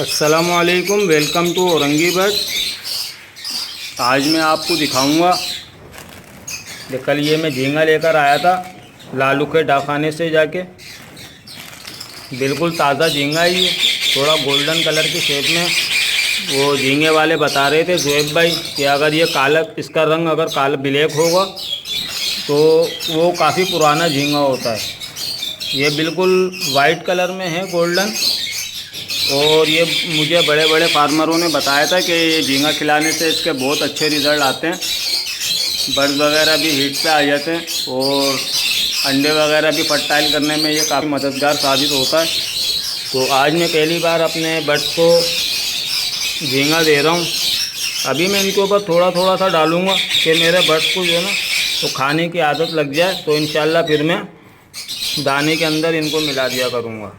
अस्सलामुअलैकुम, welcome to Orangi bird. आज मैं आपको दिखाऊंगा। कल ये मैं झींगा लेकर आया था लालू के डाकखाने से जाके। बिल्कुल ताज़ा झींगा ही है, थोड़ा गोल्डन कलर की शेप में। वो झींगे वाले बता रहे थे जुएब भाई कि अगर ये काला, इसका रंग अगर काला ब्लैक होगा तो वो काफ़ी पुराना झींगा होता है। ये बिल्कुल वाइट कलर में है, गोल्डन। और ये मुझे बड़े बड़े फार्मरों ने बताया था कि ये झींगा खिलाने से इसके बहुत अच्छे रिज़ल्ट आते हैं। बर्ड वगैरह भी हीट पे आ जाते हैं और अंडे वगैरह भी फर्टाइल करने में ये काफ़ी मददगार साबित होता है। तो आज मैं पहली बार अपने बर्ड्स को झींगा दे रहा हूँ। अभी मैं इनके ऊपर थोड़ा थोड़ा सा डालूँगा कि मेरे बर्ड्स को जो है ना तो खाने की आदत लग जाए, तो इंशाल्लाह फिर मैं दाने के अंदर इनको मिला दिया करूँगा।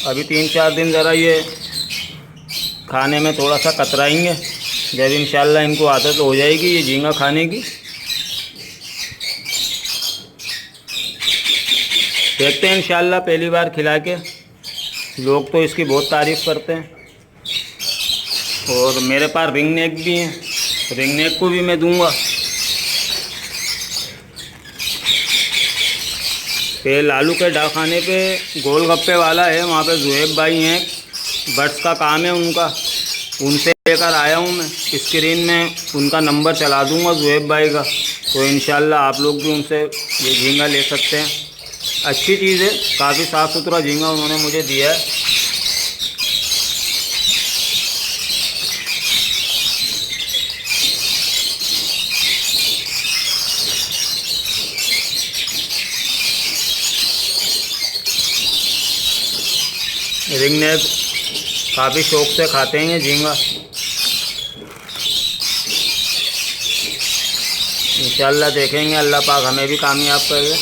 अभी 3-4 दिन ज़रा ये खाने में थोड़ा सा कतराएंगे। जब इंशाल्लाह इनको आदत हो जाएगी ये झींगा खाने की, देखते हैं इंशाल्लाह। पहली बार खिला के लोग तो इसकी बहुत तारीफ़ करते हैं। और मेरे पास रिंग नेक भी हैं, रिंग नेक को भी मैं दूंगा। ये लालू के डाकखाने पे गोलगप्पे वाला है, वहाँ पे जुएब भाई हैं, बर्ड्स का काम है उनका, उनसे लेकर आया हूँ मैं। स्क्रीन में उनका नंबर चला दूँगा जुएब भाई का, तो इंशाल्लाह आप लोग भी उनसे ये झींगा ले सकते हैं। अच्छी चीज़ है, काफ़ी साफ़ सुथरा झींगा उन्होंने मुझे दिया है। रिंग नेक काफ़ी शौक से खाते हैं ये झींगा। इंशाल्लाह देखेंगे अल्लाह पाक हमें भी कामयाब करे।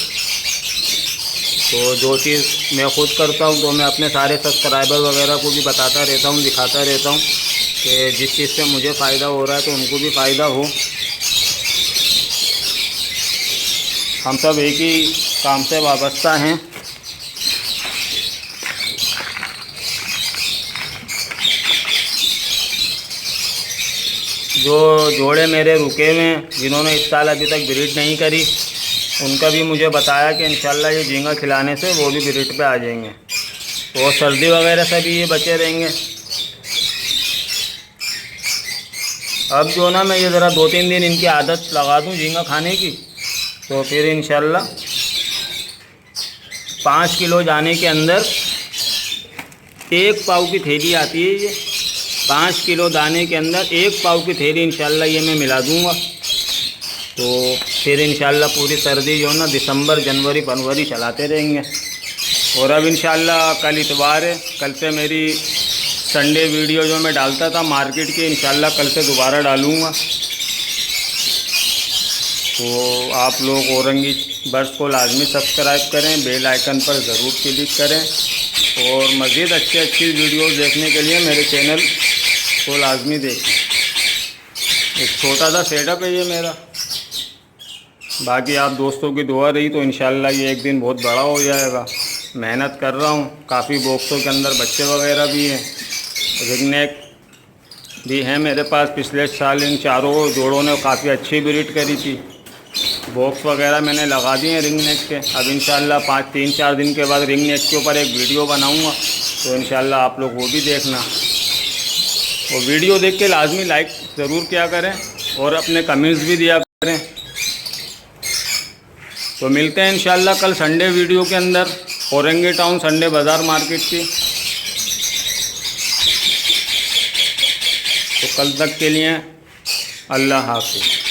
तो जो चीज़ मैं ख़ुद करता हूँ तो मैं अपने सारे सब्सक्राइबर वगैरह को भी बताता रहता हूँ, दिखाता रहता हूँ कि जिस चीज़ से मुझे फ़ायदा हो रहा है तो उनको भी फ़ायदा हो। हम सब एक ही काम से वाबस्ता हैं। जो जोड़े मेरे रुके हुए हैं जिन्होंने इस साल अभी तक ब्रीड नहीं करी, उनका भी मुझे बताया कि इंशाल्लाह ये झींगा खिलाने से वो भी ब्रीड पे आ जाएंगे और सर्दी वगैरह से भी ये बचे रहेंगे। अब जो ना मैं ये ज़रा 2-3 दिन इनकी आदत लगा दूँ झींगा खाने की, तो फिर इंशाल्लाह 5 किलो जाने के अंदर 1 पाव की थैली आती है। ये 5 किलो दाने के अंदर 1 पाव की थैली इंशाल्लाह ये मैं मिला दूँगा। तो फिर इंशाल्लाह पूरी सर्दी जो है ना दिसंबर, जनवरी, फरवरी चलाते रहेंगे। और अब इंशाल्लाह कल इतवार है, कल से मेरी संडे वीडियो जो मैं डालता था मार्केट की, इंशाल्लाह कल से दोबारा डालूँगा। तो आप लोग औरंगी बर्ड्स को लाजमी सब्सक्राइब करें, बेल आइकन पर ज़रूर क्लिक करें और मज़ीद अच्छी वीडियोस देखने के लिए मेरे चैनल को लाजमी देखें। एक छोटा सा सेटअप है ये मेरा। बाकी आप दोस्तों की दुआ रही तो इंशाल्लाह ये एक दिन बहुत बड़ा हो जाएगा। मेहनत कर रहा हूँ, काफ़ी बॉक्सों के अंदर बच्चे वगैरह भी हैं। रिंग नेक भी हैं मेरे पास। पिछले साल इन चारों जोड़ों ने काफ़ी अच्छी ब्रीड करी थी। बॉक्स वगैरह मैंने लगा दिए हैं रिंग नेक के। अब इंशाल्लाह 3-4 दिन के बाद रिंग नेक के ऊपर एक वीडियो बनाऊँगा, तो इंशाल्लाह आप लोग वो भी देखना। और वीडियो देख के लाजमी लाइक ज़रूर किया करें और अपने कमेंट्स भी दिया करें। तो मिलते हैं इंशाल्लाह कल संडे वीडियो के अंदर, औरंगी टाउन संडे बाज़ार मार्केट की। तो कल तक के लिए अल्लाह हाफ़िज़।